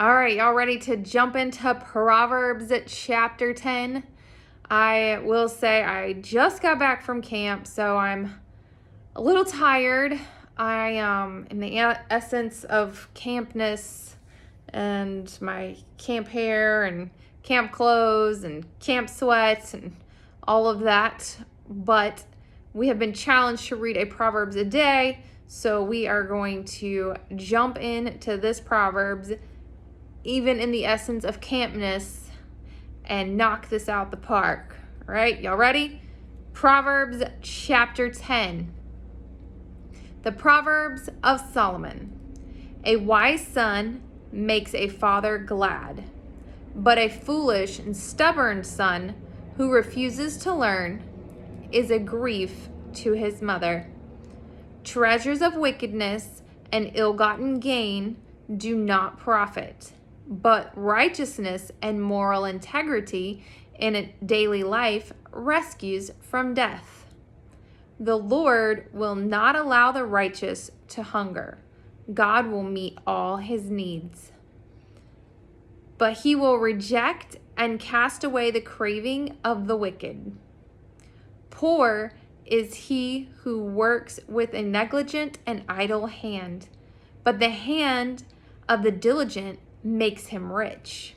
All right, y'all ready to jump into Proverbs chapter 10? I will say I just got back from camp, so I'm a little tired. In the essence of campness and my camp hair and camp clothes and camp sweats and all of that. But we have been challenged to read a Proverbs a day, so we are going to jump into this Proverbs even in the essence of campness and knock this out the park. All right, y'all ready? Proverbs chapter 10. The Proverbs of Solomon. A wise son makes a father glad, but a foolish and stubborn son who refuses to learn is a grief to his mother. Treasures of wickedness and ill-gotten gain do not profit, but righteousness and moral integrity in a daily life rescues from death. The Lord will not allow the righteous to hunger. God will meet all his needs. But he will reject and cast away the craving of the wicked. Poor is he who works with a negligent and idle hand, but the hand of the diligent makes him rich.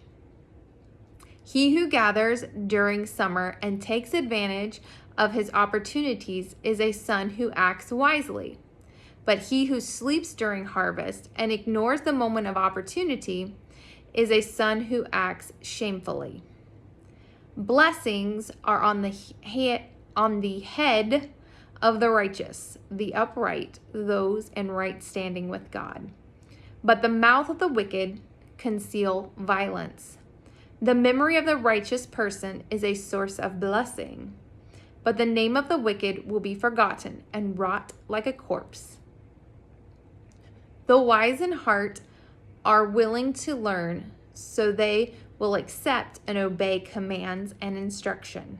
He who gathers during summer and takes advantage of his opportunities is a son who acts wisely. But he who sleeps during harvest and ignores the moment of opportunity is a son who acts shamefully. Blessings are on the head of the righteous, the upright, those in right standing with God. But the mouth of the wicked conceal violence. The memory of the righteous person is a source of blessing, but the name of the wicked will be forgotten and rot like a corpse. The wise in heart are willing to learn, so they will accept and obey commands and instruction.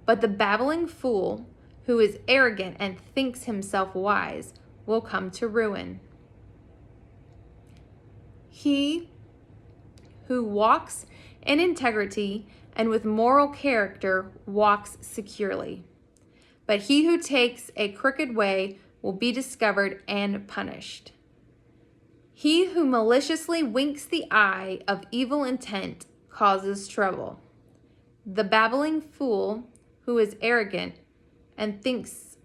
But the babbling fool, who is arrogant and thinks himself wise, will come to ruin. He who walks in integrity and with moral character walks securely. But he who takes a crooked way will be discovered and punished. He who maliciously winks the eye of evil intent causes trouble. The babbling fool who is arrogant and thinks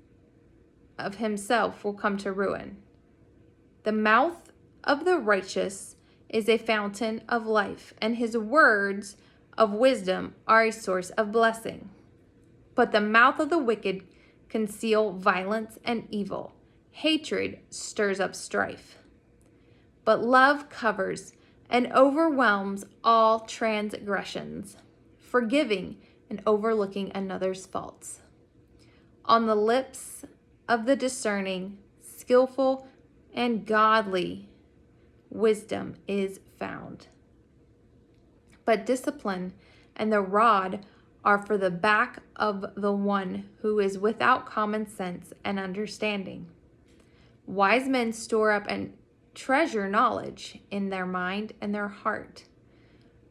of himself will come to ruin. The mouth of the righteous is a fountain of life, and his words of wisdom are a source of blessing. But the mouth of the wicked conceal violence and evil. Hatred stirs up strife. But love covers and overwhelms all transgressions, forgiving and overlooking another's faults. On the lips of the discerning, skillful, and godly, wisdom is found. But discipline and the rod are for the back of the one who is without common sense and understanding. Wise men store up and treasure knowledge in their mind and their heart.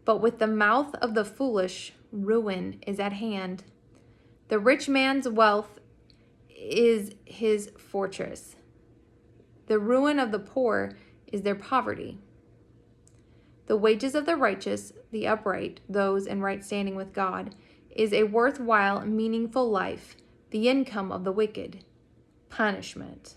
But with the mouth of the foolish, ruin is at hand. The rich man's wealth is his fortress. The ruin of the poor is their poverty. The wages of the righteous, the upright, those in right standing with God, is a worthwhile, meaningful life. The income of the wicked, punishment.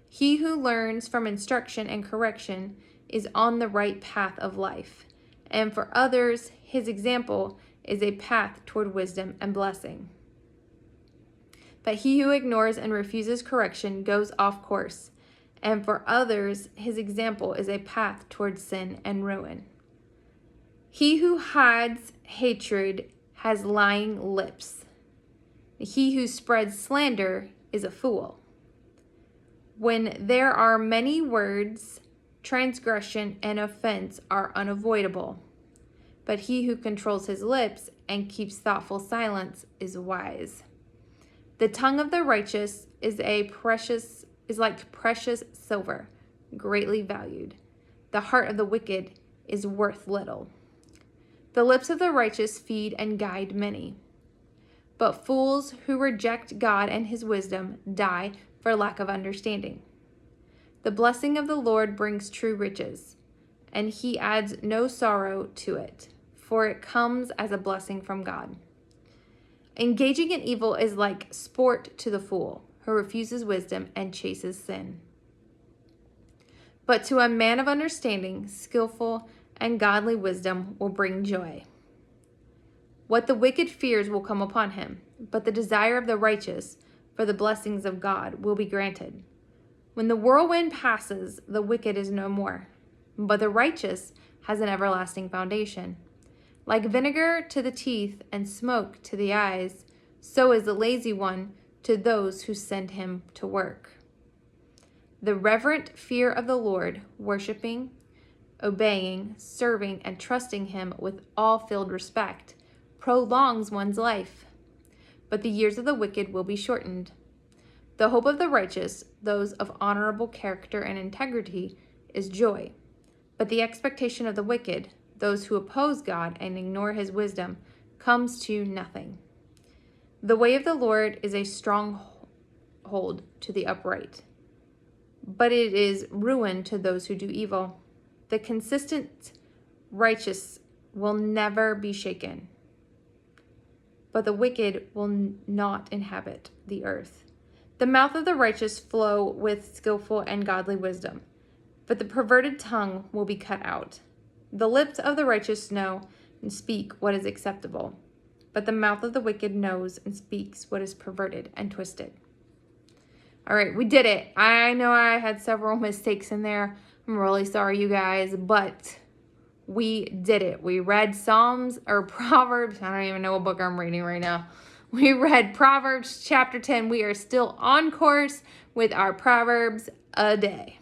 He who learns from instruction and correction is on the right path of life, and for others, his example is a path toward wisdom and blessing. But he who ignores and refuses correction goes off course, and for others, his example is a path toward sin and ruin. He who hides hatred has lying lips. He who spreads slander is a fool. When there are many words, transgression and offense are unavoidable. But he who controls his lips and keeps thoughtful silence is wise. The tongue of the righteous is like precious silver, greatly valued. The heart of the wicked is worth little. The lips of the righteous feed and guide many, but fools who reject God and his wisdom die for lack of understanding. The blessing of the Lord brings true riches, and he adds no sorrow to it, for it comes as a blessing from God. Engaging in evil is like sport to the fool, who refuses wisdom and chases sin. But to a man of understanding, skillful and godly wisdom will bring joy. What the wicked fears will come upon him, but the desire of the righteous for the blessings of God will be granted. When the whirlwind passes, the wicked is no more, but the righteous has an everlasting foundation. Like vinegar to the teeth and smoke to the eyes, so is the lazy one to those who send him to work. The reverent fear of the Lord, worshiping, obeying, serving, and trusting him with all filled respect, prolongs one's life. But the years of the wicked will be shortened. The hope of the righteous, those of honorable character and integrity, is joy. But the expectation of the wicked, those who oppose God and ignore his wisdom, comes to nothing. The way of the Lord is a stronghold to the upright, but it is ruin to those who do evil. The consistent righteous will never be shaken, but the wicked will not inhabit the earth. The mouth of the righteous flow with skillful and godly wisdom, but the perverted tongue will be cut out. The lips of the righteous know and speak what is acceptable, but the mouth of the wicked knows and speaks what is perverted and twisted. All right, we did it. I know I had several mistakes in there. I'm really sorry, you guys, but we did it. We read Psalms or Proverbs. I don't even know what book I'm reading right now. We read Proverbs chapter 10. We are still on course with our Proverbs a day.